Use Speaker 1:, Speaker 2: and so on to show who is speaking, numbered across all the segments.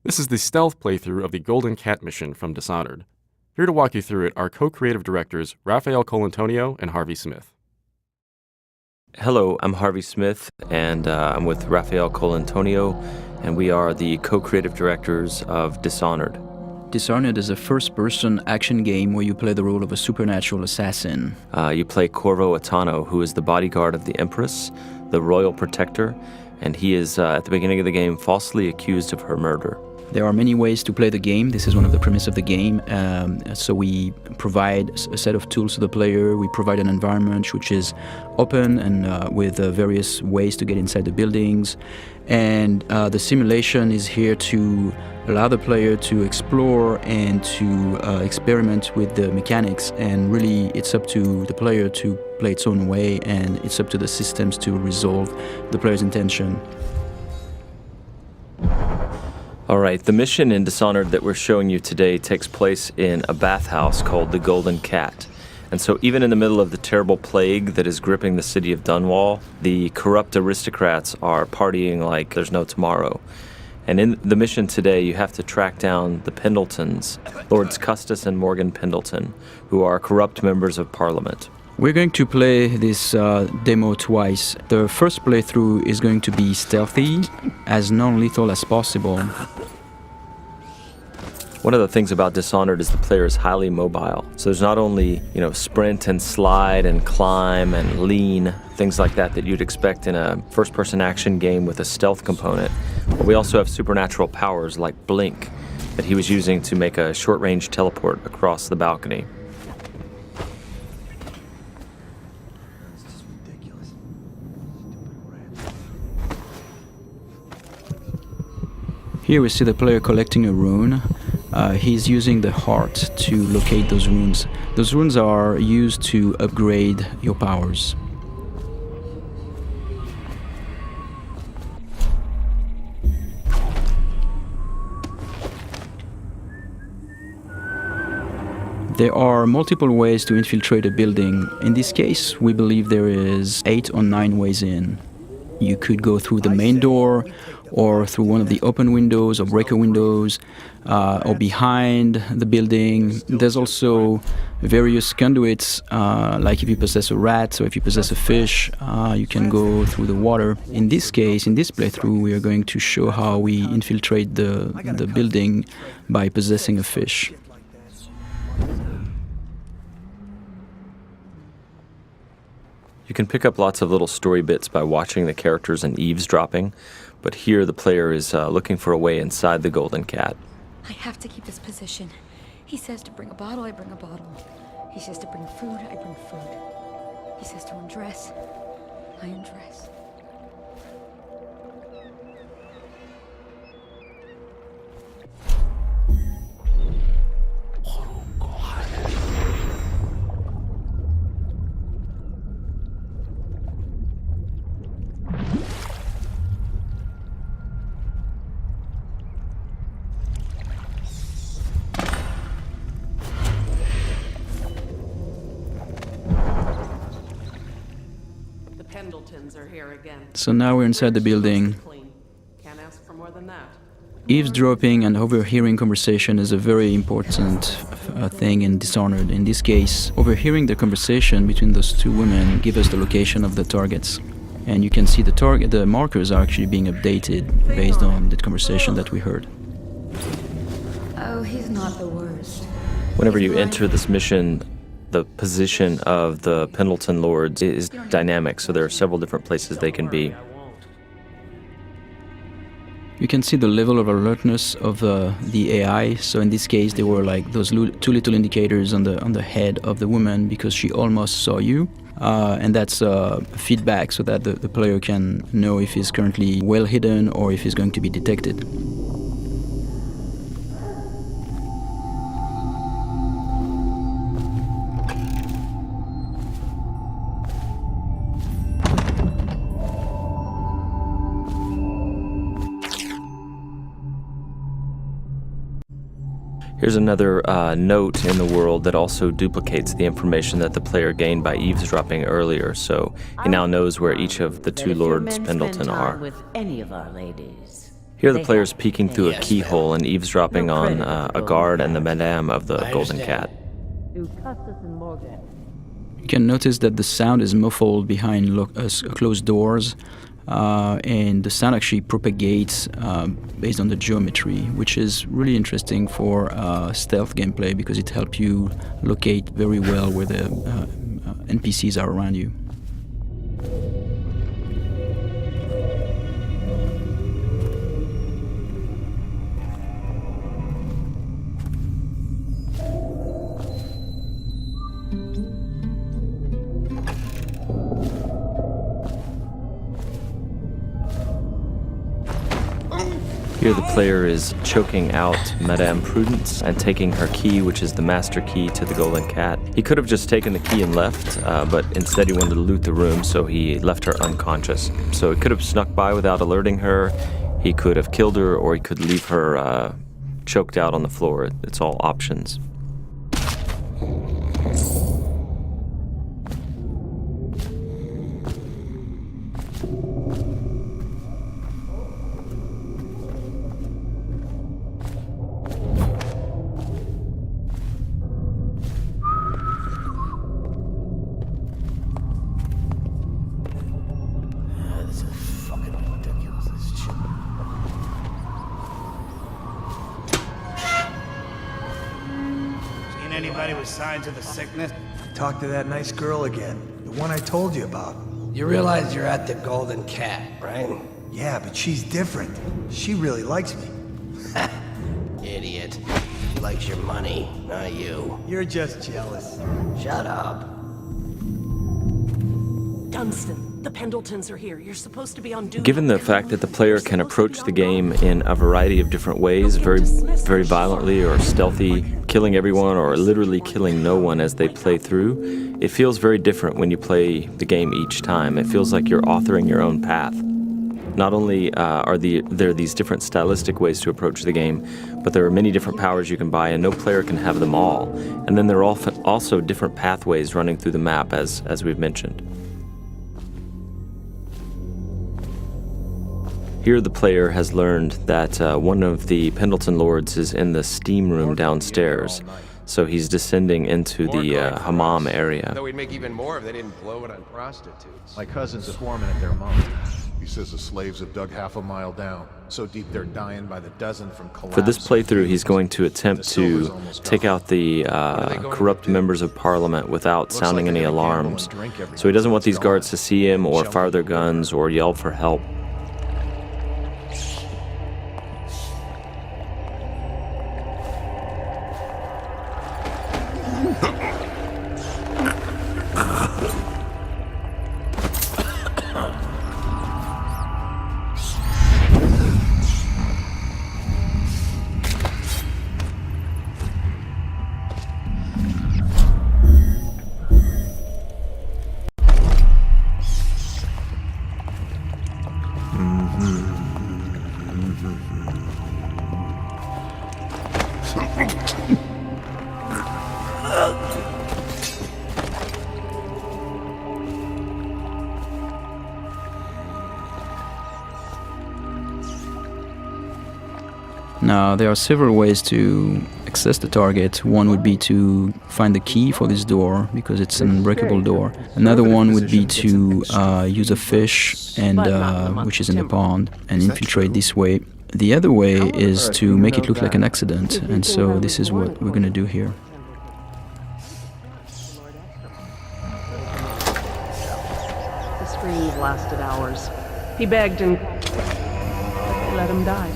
Speaker 1: This is the stealth playthrough of the Golden Cat mission from Dishonored. Here to walk you through it are co-creative directors Raphael Colantonio and Harvey Smith.
Speaker 2: Hello, I'm Harvey Smith, and I'm with Raphael Colantonio, and we are the co-creative directors of Dishonored.
Speaker 3: Dishonored is a first-person action game where you play the role of a supernatural assassin.
Speaker 2: You play Corvo Atano, who is the bodyguard of the Empress, the royal protector, and he is, at the beginning of the game, falsely accused of her murder.
Speaker 3: There are many ways to play the game. This is one of the premises of the game. So we provide a set of tools to the player. We provide an environment which is open and with various ways to get inside the buildings. And the simulation is here to allow the player to explore and to experiment with the mechanics. And really, it's up to the player to play its own way, and it's up to the systems to resolve the player's intention.
Speaker 2: All right, the mission in Dishonored that we're showing you today takes place in a bathhouse called the Golden Cat. And so even in the middle of the terrible plague that is gripping the city of Dunwall, the corrupt aristocrats are partying like there's no tomorrow. And in the mission today, you have to track down the Pendletons, Lords Custis and Morgan Pendleton, who are corrupt members of Parliament.
Speaker 3: We're going to play this demo twice. The first playthrough is going to be stealthy, as non-lethal as possible.
Speaker 2: One of the things about Dishonored is the player is highly mobile. So there's not only, sprint and slide and climb and lean, things like that you'd expect in a first-person action game with a stealth component. But we also have supernatural powers like Blink that he was using to make a short-range teleport across the balcony.
Speaker 3: Here we see the player collecting a rune. He's using the heart to locate those runes. Those runes are used to upgrade your powers. There are multiple ways to infiltrate a building. In this case, we believe there is 8 or 9 ways in. You could go through the main door, or through one of the open windows or breaker windows, or behind the building. There's also various conduits, like if you possess a rat or if you possess a fish, you can go through the water. In this case, in this playthrough, we are going to show how we infiltrate the building by possessing a fish.
Speaker 2: You can pick up lots of little story bits by watching the characters and eavesdropping, but here the player is looking for a way inside the Golden Cat.
Speaker 4: I have to keep this position. He says to bring a bottle, I bring a bottle. He says to bring food, I bring food. He says to undress, I undress.
Speaker 5: Pendletons are here again.
Speaker 3: So now we're inside the building.
Speaker 5: Can't ask for more than that.
Speaker 3: Eavesdropping and overhearing conversation is a very important thing in Dishonored. In this case, overhearing the conversation between those two women gives us the location of the targets. And you can see the markers are actually being updated based on the conversation that we heard.
Speaker 4: Oh, he's not the worst.
Speaker 2: Whenever you enter this mission, the position of the Pendleton Lords is dynamic, so there are several different places they can be.
Speaker 3: You can see the level of alertness of the AI. So in this case, there were like those two little indicators on the head of the woman because she almost saw you. And that's feedback so that the player can know if he's currently well hidden or if he's going to be detected.
Speaker 2: Here's another note in the world that also duplicates the information that the player gained by eavesdropping earlier, so he now knows where each of the two Lords Pendleton are.
Speaker 6: With any of our ladies,
Speaker 2: Here the player's peeking through a keyhole and eavesdropping on a guard and the madame of the Golden Cat.
Speaker 3: You can notice that the sound is muffled behind closed doors, and the sound actually propagates based on the geometry, which is really interesting for stealth gameplay because it helps you locate very well where the NPCs are around you.
Speaker 2: Here the player is choking out Madame Prudence and taking her key, which is the master key to the Golden Cat. He could have just taken the key and left, but instead he wanted to loot the room, so he left her unconscious. So he could have snuck by without alerting her, he could have killed her, or he could leave her choked out on the floor. It's all options.
Speaker 6: Anybody with signs of the sickness? Talk to that nice girl again. The one I told you about.
Speaker 7: You realize you're at the Golden Cat, right?
Speaker 6: Yeah, but she's different. She really likes me.
Speaker 7: Idiot. She likes your money, not you.
Speaker 6: You're just jealous.
Speaker 7: Shut up.
Speaker 5: Dunstan, the Pendletons are here. You're supposed to be on duty.
Speaker 2: Given the fact that the player can approach the game in a variety of different ways, very violently or stealthy, killing everyone or literally killing no one as they play through, it feels very different when you play the game each time. It feels like you're authoring your own path. Not only are there these different stylistic ways to approach the game, but there are many different powers you can buy, and no player can have them all. And then there are also different pathways running through the map, as we've mentioned. Here the player has learned that one of the Pendleton lords is in the steam room downstairs, so he's descending into the hammam area.
Speaker 8: Though we'd make even more if they didn't blow it on prostitutes.
Speaker 9: My cousin's swarming at their mouth. He says the slaves have dug half a mile down, so deep they're dying by the dozen from collapse.
Speaker 2: For this playthrough, he's going to attempt to take out the corrupt members of parliament without sounding any alarms. So he doesn't want these guards to see him or fire their guns or yell for help.
Speaker 3: Now, there are several ways to access the target. One would be to find the key for this door, because it's an unbreakable door. Another one would be to use a fish, and which is in the pond, and infiltrate this way. The other way is to make it look like an accident, and so this is what we're going to do here.
Speaker 5: The screams lasted hours. He begged and let him die.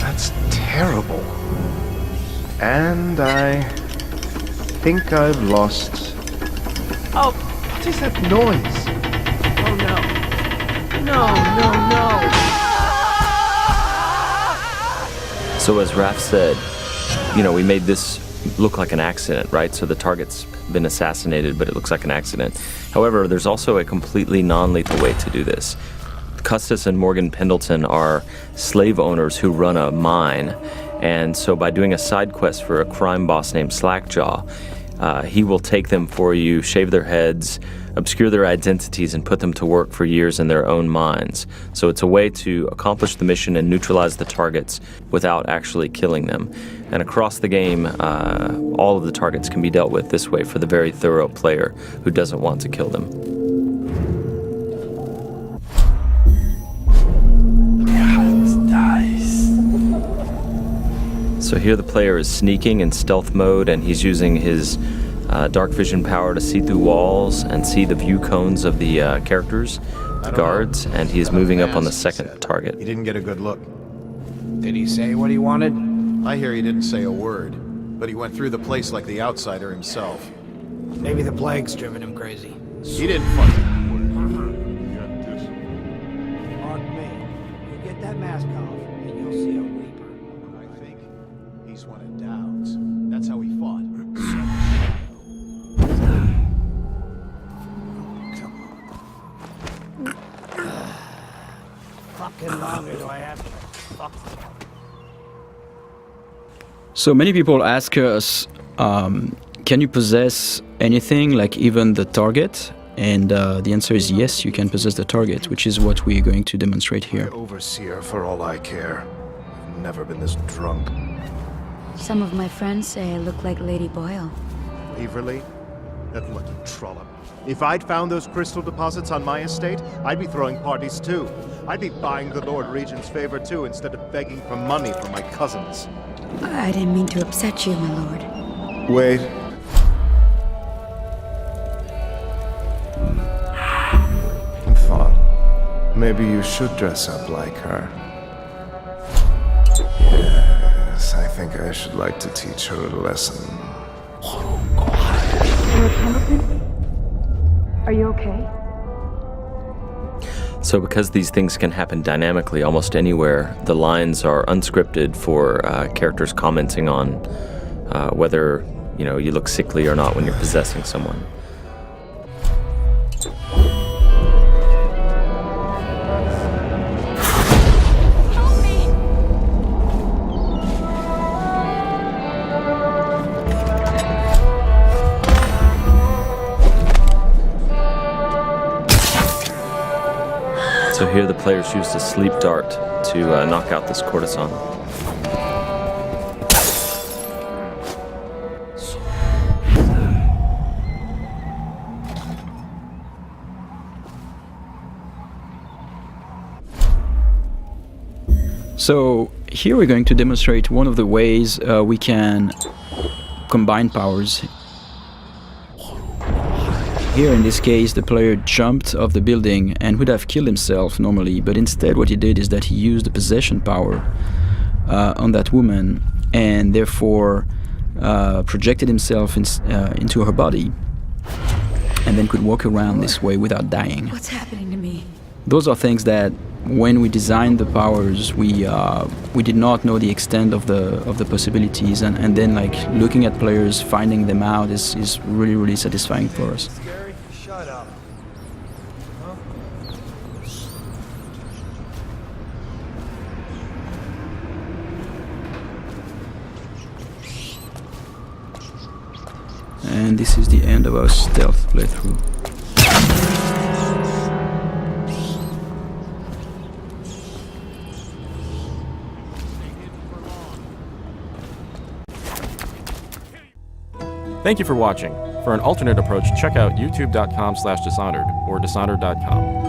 Speaker 9: That's terrible. And I think I've lost...
Speaker 5: Oh,
Speaker 9: What is that noise?
Speaker 5: oh no. No.
Speaker 2: So as Raph said, we made this look like an accident, right? So the target's been assassinated, but it looks like an accident. However, there's also a completely non-lethal way to do this. Custis and Morgan Pendleton are slave owners who run a mine, and so by doing a side quest for a crime boss named Slackjaw, he will take them for you, shave their heads, obscure their identities, and put them to work for years in their own minds. So it's a way to accomplish the mission and neutralize the targets without actually killing them. And across the game, all of the targets can be dealt with this way for the very thorough player who doesn't want to kill them. So here the player is sneaking in stealth mode, and he's using his dark vision power to see through walls and see the view cones of the characters, the guards, and he is moving up on the second target.
Speaker 9: He didn't get a good look.
Speaker 7: Did he say what he wanted?
Speaker 9: I hear he didn't say a word, but he went through the place like the outsider himself.
Speaker 7: Maybe the plague's driven him crazy.
Speaker 9: He didn't fucking...
Speaker 7: Mark me. You get that mask off, and you'll see a weeper.
Speaker 9: I think he's one of Dowd's. That's how he fought.
Speaker 7: Fucking longer do I have to... Fuck.
Speaker 3: So many people ask us, can you possess anything, like even the target? And the answer is yes, you can possess the target, which is what we're going to demonstrate here.
Speaker 10: Overseer, for all I care. I've never been this drunk.
Speaker 4: Some of my friends say I look like Lady Boyle.
Speaker 10: Waverly? That lucky trollop. If I'd found those crystal deposits on my estate, I'd be throwing parties too. I'd be buying the Lord Regent's favor too, instead of begging for money from my cousins.
Speaker 4: I didn't mean to upset you, my lord.
Speaker 10: Wait. I thought maybe you should dress up like her. Yes, I think I should like to teach her a lesson.
Speaker 4: Lord Templeton? Are you okay?
Speaker 2: So because these things can happen dynamically almost anywhere, the lines are unscripted for characters commenting on whether, you know, you look sickly or not when you're possessing someone. So here the players used a sleep dart to knock out this courtesan.
Speaker 3: So here we're going to demonstrate one of the ways we can combine powers. Here in this case the player jumped off the building and would have killed himself normally, but instead what he did is that he used the possession power on that woman and therefore projected himself into her body and then could walk around this way without dying.
Speaker 4: What's happening to me?
Speaker 3: Those are things that when we designed the powers we did not know the extent of the possibilities, and then like looking at players finding them out is really satisfying for us.
Speaker 6: Shut up.
Speaker 3: And this is the end of our stealth playthrough.
Speaker 1: Thank you for watching. For an alternate approach, check out youtube.com/Dishonored or Dishonored.com.